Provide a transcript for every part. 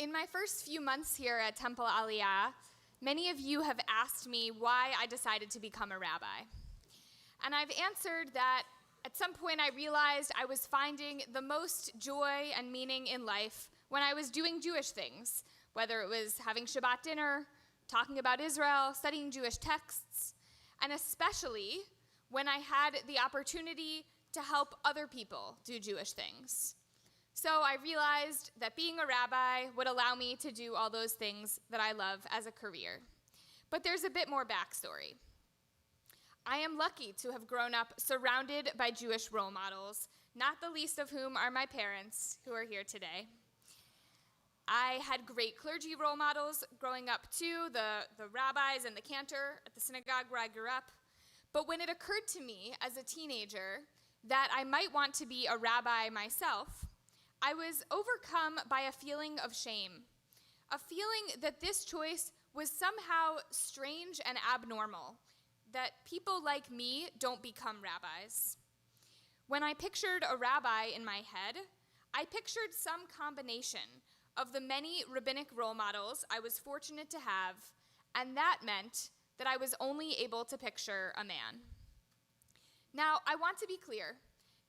In my first few months here at Temple Aliyah, many of you have asked me why I decided to become a rabbi. And I've answered that at some point I realized I was finding the most joy and meaning in life when I was doing Jewish things, whether it was having Shabbat dinner, talking about Israel, studying Jewish texts, and especially when I had the opportunity to help other people do Jewish things. So I realized that being a rabbi would allow me to do all those things that I love as a career. But there's a bit more backstory. I am lucky to have grown up surrounded by Jewish role models, not the least of whom are my parents, who are here today. I had great clergy role models growing up too, the rabbis and the cantor at the synagogue where I grew up. But when it occurred to me as a teenager that I might want to be a rabbi myself, I was overcome by a feeling of shame, a feeling that this choice was somehow strange and abnormal, that people like me don't become rabbis. When I pictured a rabbi in my head, I pictured some combination of the many rabbinic role models I was fortunate to have, and that meant that I was only able to picture a man. Now, I want to be clear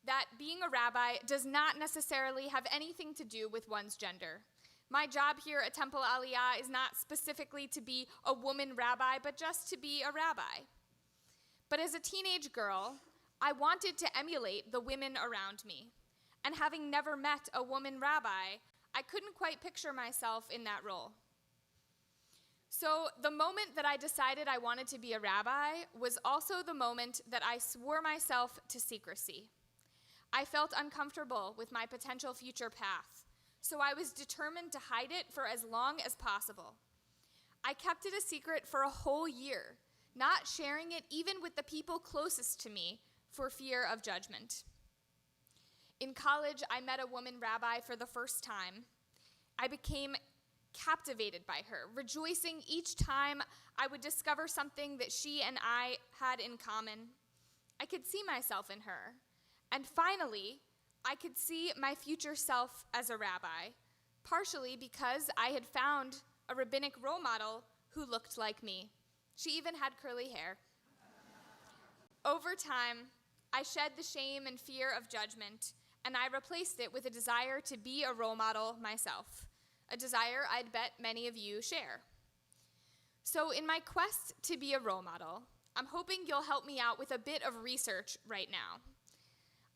that being a rabbi does not necessarily have anything to do with one's gender. My job here at Temple Aliyah is not specifically to be a woman rabbi, but just to be a rabbi. But as a teenage girl, I wanted to emulate the women around me. And having never met a woman rabbi, I couldn't quite picture myself in that role. So the moment that I decided I wanted to be a rabbi was also the moment that I swore myself to secrecy. I felt uncomfortable with my potential future path, so I was determined to hide it for as long as possible. I kept it a secret for a whole year, not sharing it even with the people closest to me for fear of judgment. In college, I met a woman rabbi for the first time. I became captivated by her, rejoicing each time I would discover something that she and I had in common. I could see myself in her. And finally, I could see my future self as a rabbi, partially because I had found a rabbinic role model who looked like me. She even had curly hair. Over time, I shed the shame and fear of judgment, and I replaced it with a desire to be a role model myself, a desire I'd bet many of you share. So in my quest to be a role model, I'm hoping you'll help me out with a bit of research right now.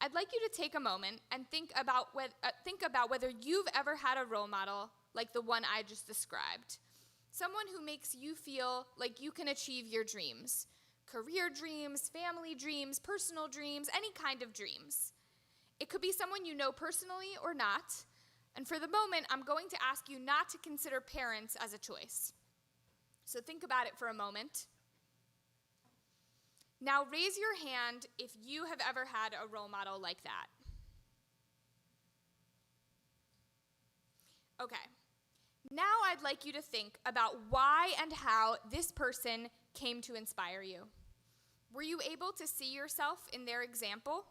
I'd like you to take a moment and think about whether you've ever had a role model like the one I just described. Someone who makes you feel like you can achieve your dreams. Career dreams, family dreams, personal dreams, any kind of dreams. It could be someone you know personally or not. And for the moment, I'm going to ask you not to consider parents as a choice. So think about it for a moment. Now raise your hand if you have ever had a role model like that. Okay. Now I'd like you to think about why and how this person came to inspire you. Were you able to see yourself in their example?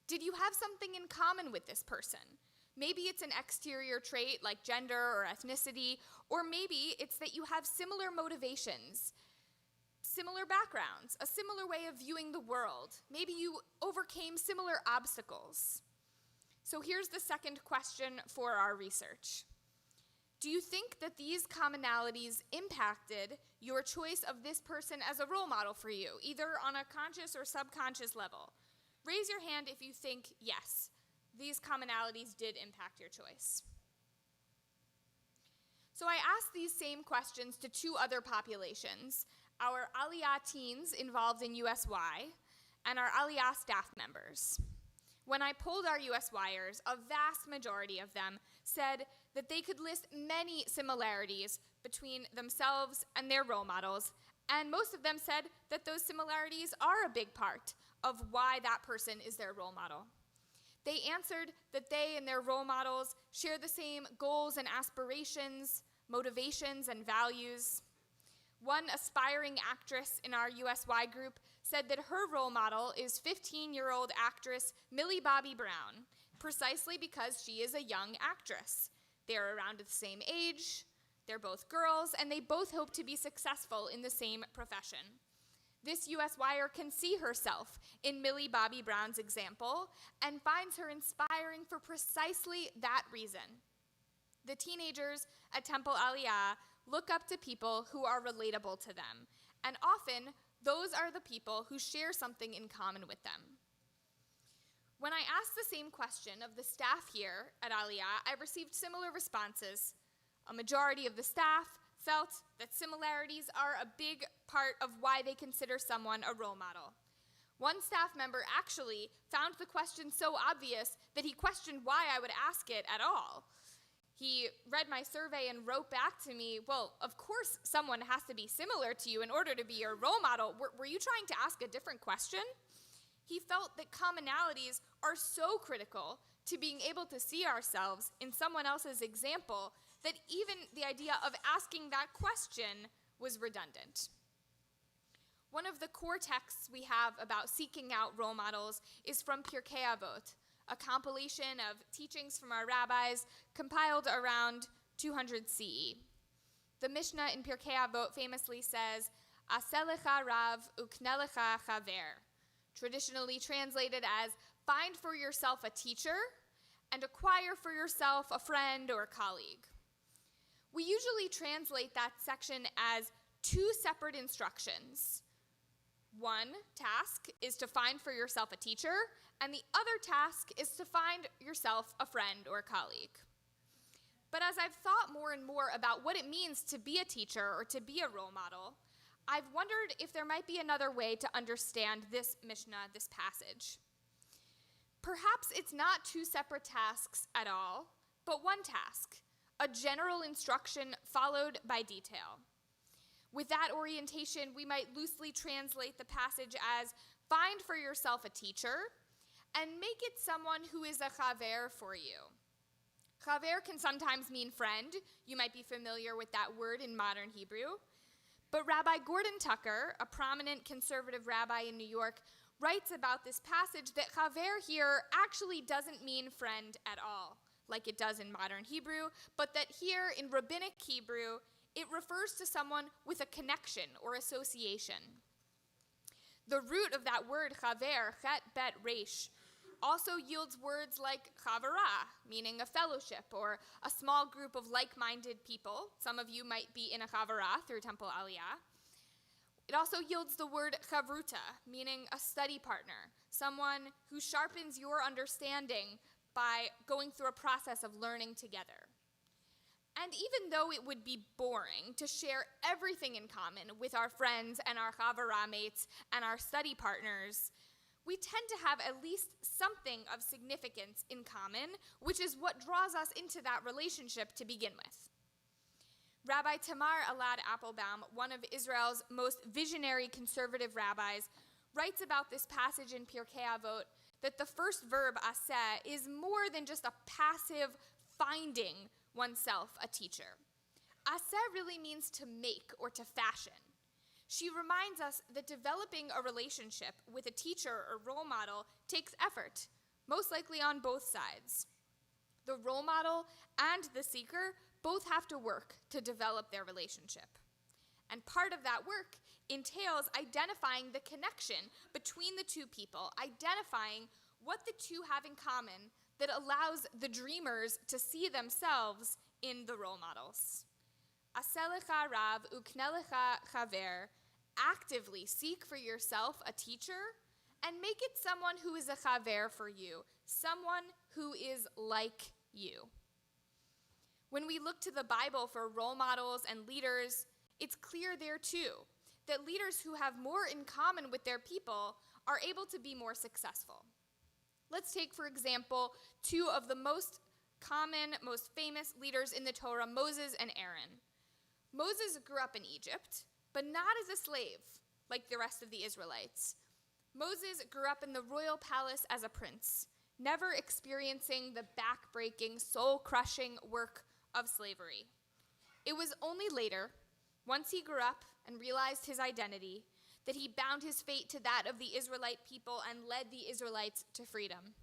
Did you have something in common with this person? Maybe it's an exterior trait like gender or ethnicity, or maybe it's that you have similar motivations, similar backgrounds, a similar way of viewing the world. Maybe you overcame similar obstacles. So here's the second question for our research. Do you think that these commonalities impacted your choice of this person as a role model for you, either on a conscious or subconscious level? Raise your hand if you think, yes, these commonalities did impact your choice. So I asked these same questions to two other populations, our Aliyah teens involved in USY, and our Aliyah staff members. When I polled our USYers, a vast majority of them said that they could list many similarities between themselves and their role models, and most of them said that those similarities are a big part of why that person is their role model. They answered that they and their role models share the same goals and aspirations, motivations and values. One aspiring actress in our USY group said that her role model is 15-year-old actress Millie Bobby Brown, precisely because she is a young actress. They're around the same age, they're both girls, and they both hope to be successful in the same profession. This U.S. wire can see herself in Millie Bobby Brown's example and finds her inspiring for precisely that reason. The teenagers at Temple Aliyah look up to people who are relatable to them, and often those are the people who share something in common with them. When I asked the same question of the staff here at Aliyah, I received similar responses. A majority of the staff felt that similarities are a big part of why they consider someone a role model. One staff member actually found the question so obvious that he questioned why I would ask it at all. He read my survey and wrote back to me, well, of course someone has to be similar to you in order to be your role model. Were you trying to ask a different question? He felt that commonalities are so critical to being able to see ourselves in someone else's example that even the idea of asking that question was redundant. One of the core texts we have about seeking out role models is from Pirkei Avot, a compilation of teachings from our rabbis compiled around 200 CE. The Mishnah in Pirkei Avot famously says, "Aseh lecha rav ukne lecha chaver," traditionally translated as, find for yourself a teacher and acquire for yourself a friend or a colleague. We usually translate that section as two separate instructions. One task is to find for yourself a teacher, and the other task is to find yourself a friend or a colleague. But as I've thought more and more about what it means to be a teacher or to be a role model, I've wondered if there might be another way to understand this Mishnah, this passage. Perhaps it's not two separate tasks at all, but one task, a general instruction followed by detail. With that orientation, we might loosely translate the passage as, find for yourself a teacher, and make it someone who is a chaver for you. Chaver can sometimes mean friend. You might be familiar with that word in modern Hebrew. But Rabbi Gordon Tucker, a prominent conservative rabbi in New York, writes about this passage that chaver here actually doesn't mean friend at all, like it does in modern Hebrew, but that here in rabbinic Hebrew, it refers to someone with a connection or association. The root of that word chaver, chet bet resh, also yields words like chavara, meaning a fellowship or a small group of like-minded people. Some of you might be in a chavara through Temple Aliyah. It also yields the word chavruta, meaning a study partner, someone who sharpens your understanding by going through a process of learning together. And even though it would be boring to share everything in common with our friends and our chavara mates and our study partners, we tend to have at least something of significance in common, which is what draws us into that relationship to begin with. Rabbi Tamar Alad Applebaum, one of Israel's most visionary conservative rabbis, writes about this passage in Pirkei Avot that the first verb, aseh, is more than just a passive finding oneself a teacher. Aseh really means to make or to fashion. She reminds us that developing a relationship with a teacher or role model takes effort, most likely on both sides. The role model and the seeker both have to work to develop their relationship. And part of that work entails identifying the connection between the two people, identifying what the two have in common that allows the dreamers to see themselves in the role models. Aseh lecha rav ukne lecha chaver. Actively seek for yourself a teacher and make it someone who is a chaver for you, someone who is like you. When we look to the Bible for role models and leaders, it's clear there too that leaders who have more in common with their people are able to be more successful. Let's take, for example, two of the most common, most famous leaders in the Torah, Moses and Aaron. Moses grew up in Egypt, but not as a slave, like the rest of the Israelites. Moses grew up in the royal palace as a prince, never experiencing the back-breaking, soul-crushing work of slavery. It was only later, once he grew up and realized his identity, that he bound his fate to that of the Israelite people and led the Israelites to freedom.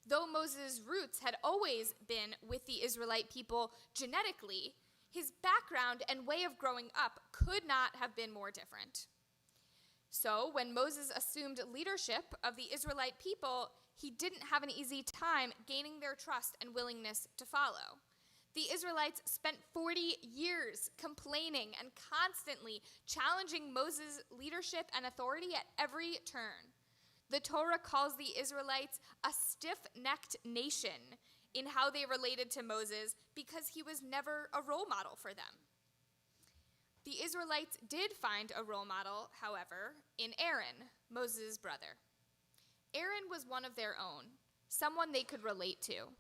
Though Moses' roots had always been with the Israelite people genetically, his background and way of growing up could not have been more different. So when Moses assumed leadership of the Israelite people, he didn't have an easy time gaining their trust and willingness to follow. The Israelites spent 40 years complaining and constantly challenging Moses' leadership and authority at every turn. The Torah calls the Israelites a stiff-necked nation in how they related to Moses because he was never a role model for them. The Israelites did find a role model, however, in Aaron, Moses' brother. Aaron was one of their own, someone they could relate to.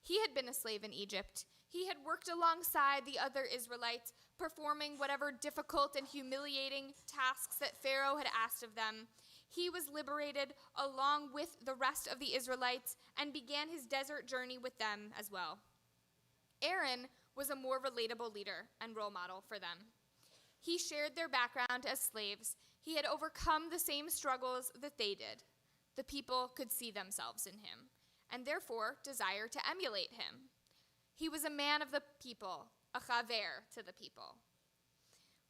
He had been a slave in Egypt. He had worked alongside the other Israelites, performing whatever difficult and humiliating tasks that Pharaoh had asked of them. He was liberated along with the rest of the Israelites and began his desert journey with them as well. Aaron was a more relatable leader and role model for them. He shared their background as slaves. He had overcome the same struggles that they did. The people could see themselves in him and therefore desire to emulate him. He was a man of the people, a chaver to the people.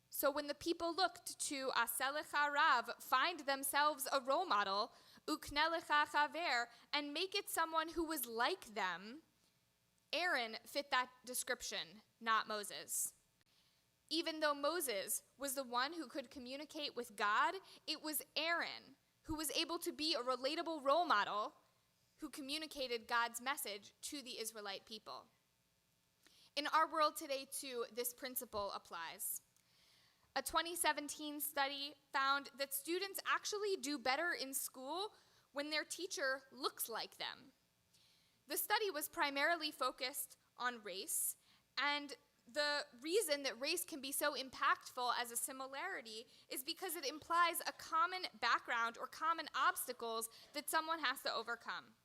So when the people looked to Aselecha Rav, find themselves a role model, Uknelecha chaver, and make it someone who was like them, Aaron fit that description, not Moses. Even though Moses was the one who could communicate with God, it was Aaron who was able to be a relatable role model who communicated God's message to the Israelite people. In our world today, too, this principle applies. A 2017 study found that students actually do better in school when their teacher looks like them. The study was primarily focused on race, and the reason that race can be so impactful as a similarity is because it implies a common background or common obstacles that someone has to overcome.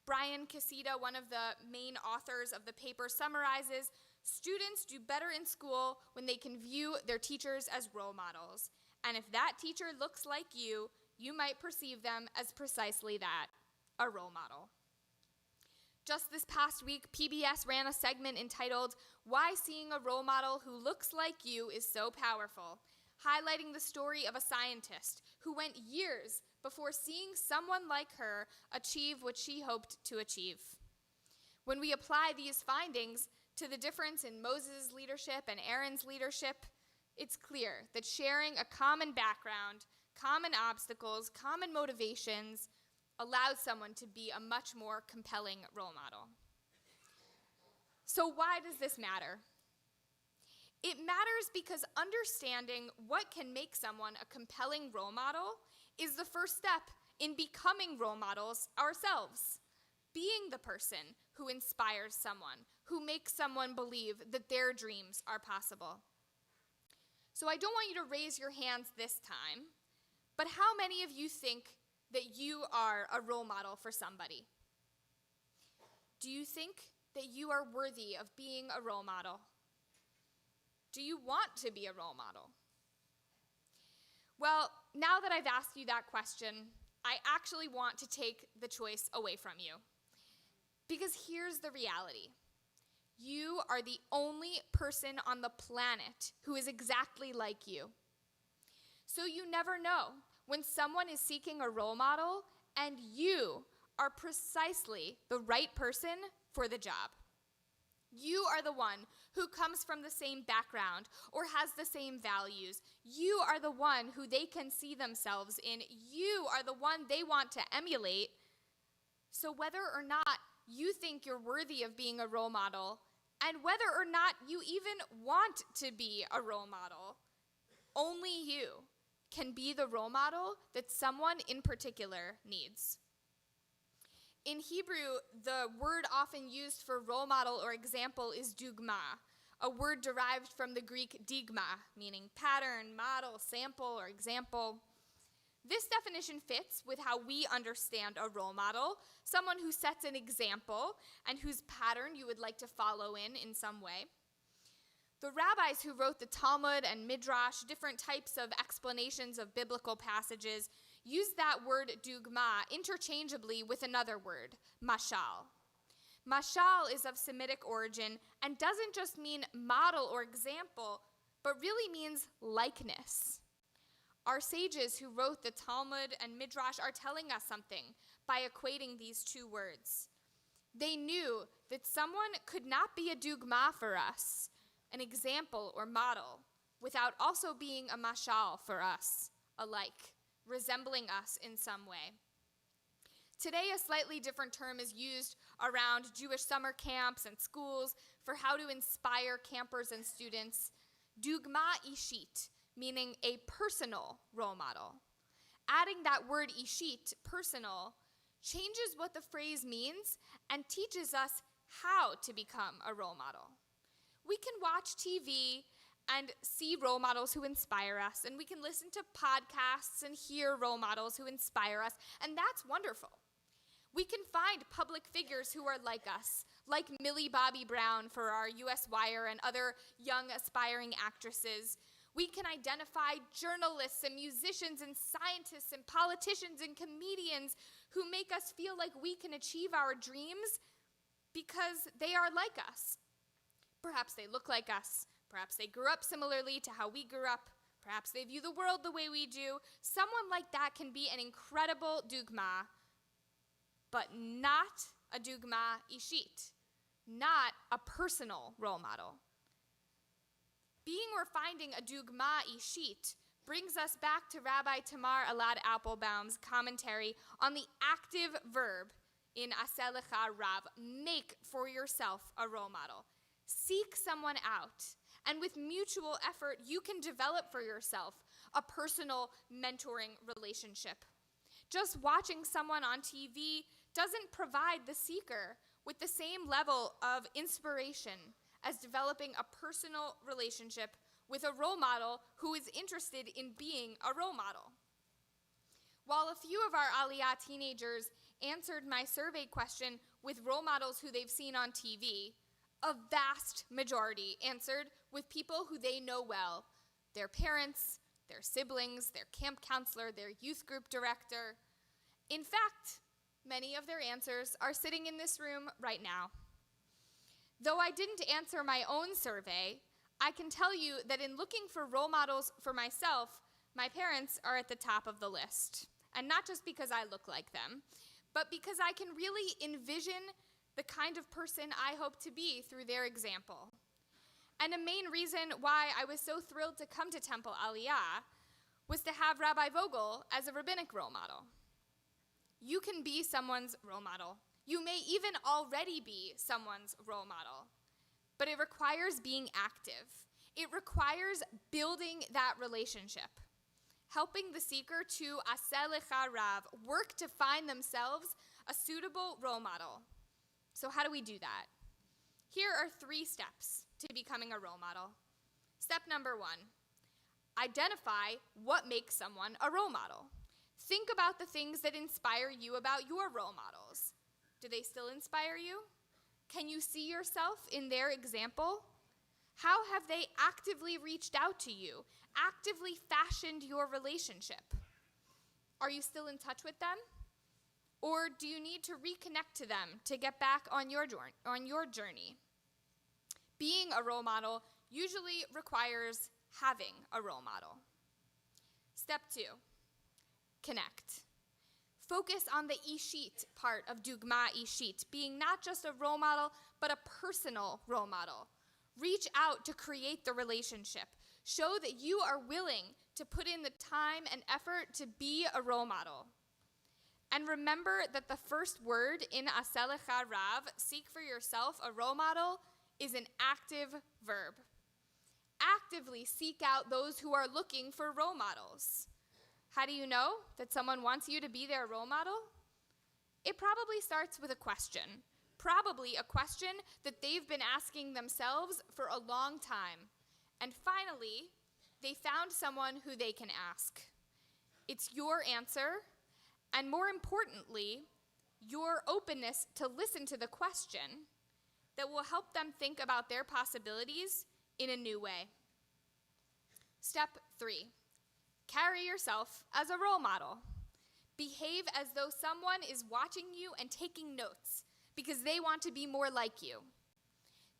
Brian Casita, one of the main authors of the paper, summarizes, students do better in school when they can view their teachers as role models. And if that teacher looks like you might perceive them as precisely that, a role model. Just this past week, PBS ran a segment entitled, Why Seeing a Role Model Who Looks Like You is So Powerful, highlighting the story of a scientist who went years before seeing someone like her achieve what she hoped to achieve. When we apply these findings to the difference in Moses' leadership and Aaron's leadership, it's clear that sharing a common background, common obstacles, common motivations allows someone to be a much more compelling role model. So why does this matter? It matters because understanding what can make someone a compelling role model is the first step in becoming role models ourselves, being the person who inspires someone, who makes someone believe that their dreams are possible. So I don't want you to raise your hands this time, but how many of you think that you are a role model for somebody? Do you think that you are worthy of being a role model? Do you want to be a role model? Well, now that I've asked you that question, I actually want to take the choice away from you. Because here's the reality. You are the only person on the planet who is exactly like you. So you never know when someone is seeking a role model and you are precisely the right person for the job. You are the one who comes from the same background or has the same values. You are the one who they can see themselves in. You are the one they want to emulate. So whether or not you think you're worthy of being a role model, and whether or not you even want to be a role model, only you can be the role model that someone in particular needs. In Hebrew, the word often used for role model or example is dugma, a word derived from the Greek digma, meaning pattern, model, sample, or example. This definition fits with how we understand a role model, someone who sets an example and whose pattern you would like to follow in some way. The rabbis who wrote the Talmud and Midrash, different types of explanations of biblical passages, use that word dugma interchangeably with another word, mashal. Mashal is of Semitic origin and doesn't just mean model or example, but really means likeness. Our sages who wrote the Talmud and Midrash are telling us something by equating these two words. They knew that someone could not be a dugma for us, an example or model, without also being a mashal for us, alike, resembling us in some way. Today, a slightly different term is used around Jewish summer camps and schools for how to inspire campers and students. Dugma ishit, meaning a personal role model. Adding that word ishit, personal, changes what the phrase means and teaches us how to become a role model. We can watch TV and see role models who inspire us, and we can listen to podcasts and hear role models who inspire us, and that's wonderful. We can find public figures who are like us, like Millie Bobby Brown for our U.S. Wire and other young aspiring actresses. We can identify journalists and musicians and scientists and politicians and comedians who make us feel like we can achieve our dreams because they are like us. Perhaps they look like us. Perhaps they grew up similarly to how we grew up. Perhaps they view the world the way we do. Someone like that can be an incredible dugma, but not a dugma ishit, not a personal role model. Being or finding a dugma ishit brings us back to Rabbi Tamar Elad Applebaum's commentary on the active verb in Aseh Lecha Rav, make for yourself a role model. Seek someone out, and with mutual effort, you can develop for yourself a personal mentoring relationship. Just watching someone on TV doesn't provide the seeker with the same level of inspiration as developing a personal relationship with a role model who is interested in being a role model. While a few of our Aliyah teenagers answered my survey question with role models who they've seen on TV, a vast majority answered with people who they know well, their parents, their siblings, their camp counselor, their youth group director. In fact, many of their answers are sitting in this room right now. Though I didn't answer my own survey, I can tell you that in looking for role models for myself, my parents are at the top of the list. And not just because I look like them, but because I can really envision the kind of person I hope to be through their example. And a main reason why I was so thrilled to come to Temple Aliyah was to have Rabbi Vogel as a rabbinic role model. You can be someone's role model. You may even already be someone's role model, but it requires being active. It requires building that relationship, helping the seeker to Aseh Lecha Rav work to find themselves a suitable role model. So how do we do that? Here are 3 steps to becoming a role model. Step number 1, identify what makes someone a role model. Think about the things that inspire you about your role models. Do they still inspire you? Can you see yourself in their example? How have they actively reached out to you, actively fashioned your relationship? Are you still in touch with them? Or do you need to reconnect to them to get back on your journey? Being a role model usually requires having a role model. Step 2, connect. Focus on the ishit part of dugma ishit, being not just a role model, but a personal role model. Reach out to create the relationship. Show that you are willing to put in the time and effort to be a role model. And remember that the first word in Aseh Lecha Rav, seek for yourself a role model, is an active verb. Actively seek out those who are looking for role models. How do you know that someone wants you to be their role model? It probably starts with a question. Probably a question that they've been asking themselves for a long time. And finally, they found someone who they can ask. It's your answer, and more importantly, your openness to listen to the question that will help them think about their possibilities in a new way. Step 3, carry yourself as a role model. Behave as though someone is watching you and taking notes because they want to be more like you.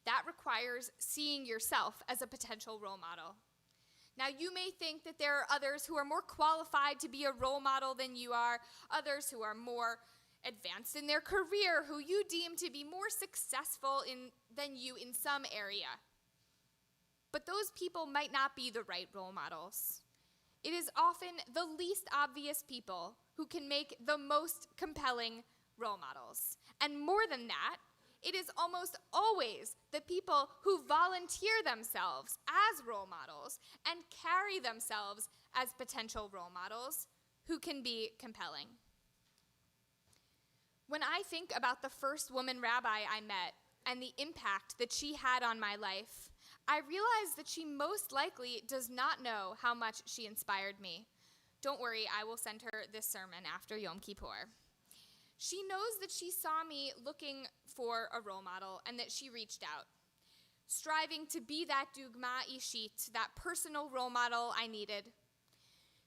That requires seeing yourself as a potential role model. Now, you may think that there are others who are more qualified to be a role model than you are, others who are more advanced in their career, who you deem to be more successful than you in some area. But those people might not be the right role models. It is often the least obvious people who can make the most compelling role models. And more than that, it is almost always the people who volunteer themselves as role models and carry themselves as potential role models who can be compelling. When I think about the first woman rabbi I met and the impact that she had on my life, I realize that she most likely does not know how much she inspired me. Don't worry, I will send her this sermon after Yom Kippur. She knows that she saw me looking for a role model and that she reached out, striving to be that dugma ishit, that personal role model I needed.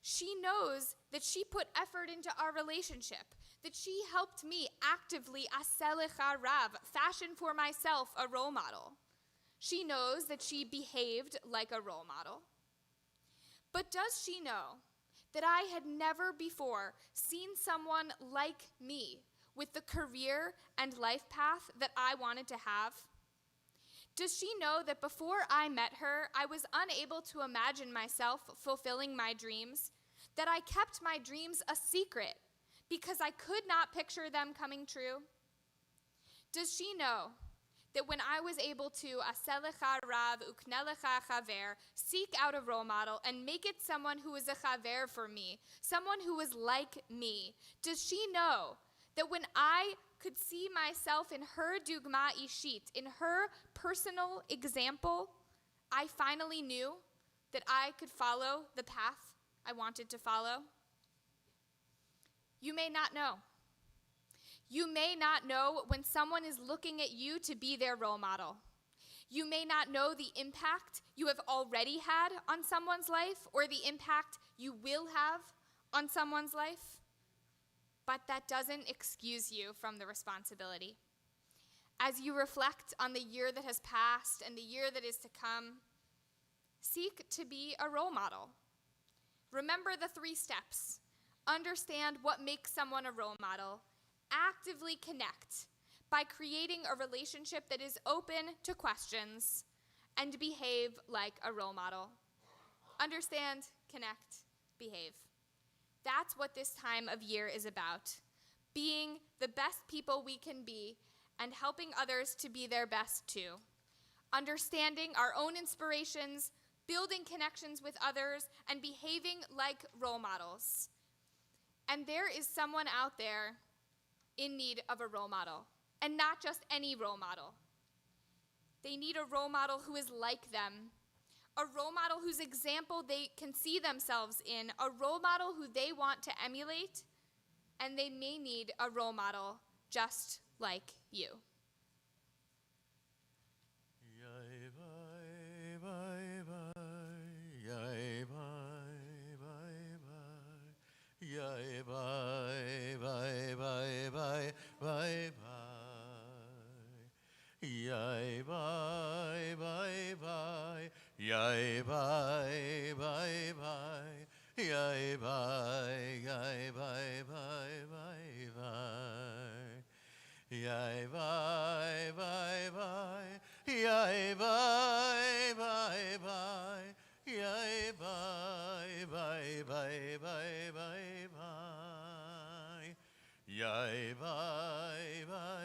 She knows that she put effort into our relationship, that she helped me actively aselecha rav, fashion for myself a role model. She knows that she behaved like a role model. But does she know that I had never before seen someone like me with the career and life path that I wanted to have? Does she know that before I met her, I was unable to imagine myself fulfilling my dreams, that I kept my dreams a secret because I could not picture them coming true? Does she know that when I was able to aselecha rav uknelecha chaver, seek out a role model and make it someone who is a chaver for me, someone who was like me, does she know that when I could see myself in her dugma ishit, in her personal example, I finally knew that I could follow the path I wanted to follow? You may not know. You may not know when someone is looking at you to be their role model. You may not know the impact you have already had on someone's life or the impact you will have on someone's life, but that doesn't excuse you from the responsibility. As you reflect on the year that has passed and the year that is to come, seek to be a role model. Remember the 3 steps. Understand what makes someone a role model. Actively connect by creating a relationship that is open to questions and behave like a role model. Understand, connect, behave. That's what this time of year is about. Being the best people we can be and helping others to be their best too. Understanding our own inspirations, building connections with others, and behaving like role models. And there is someone out there in need of a role model, and not just any role model. They need a role model who is like them, a role model whose example they can see themselves in, a role model who they want to emulate, and they may need a role model just like you. Yay, bye, bye, bye, bye, bye, bye. Yay, bye, bye, bye. Yay, bye, bye, bye. Yay, bye, yay, bye, bye, bye, bye. Yay, bye, bye, bye. Yay, bye, bye, bye. Yay, bye, bye, bye, bye, bye, bye. Yay, bye, bye.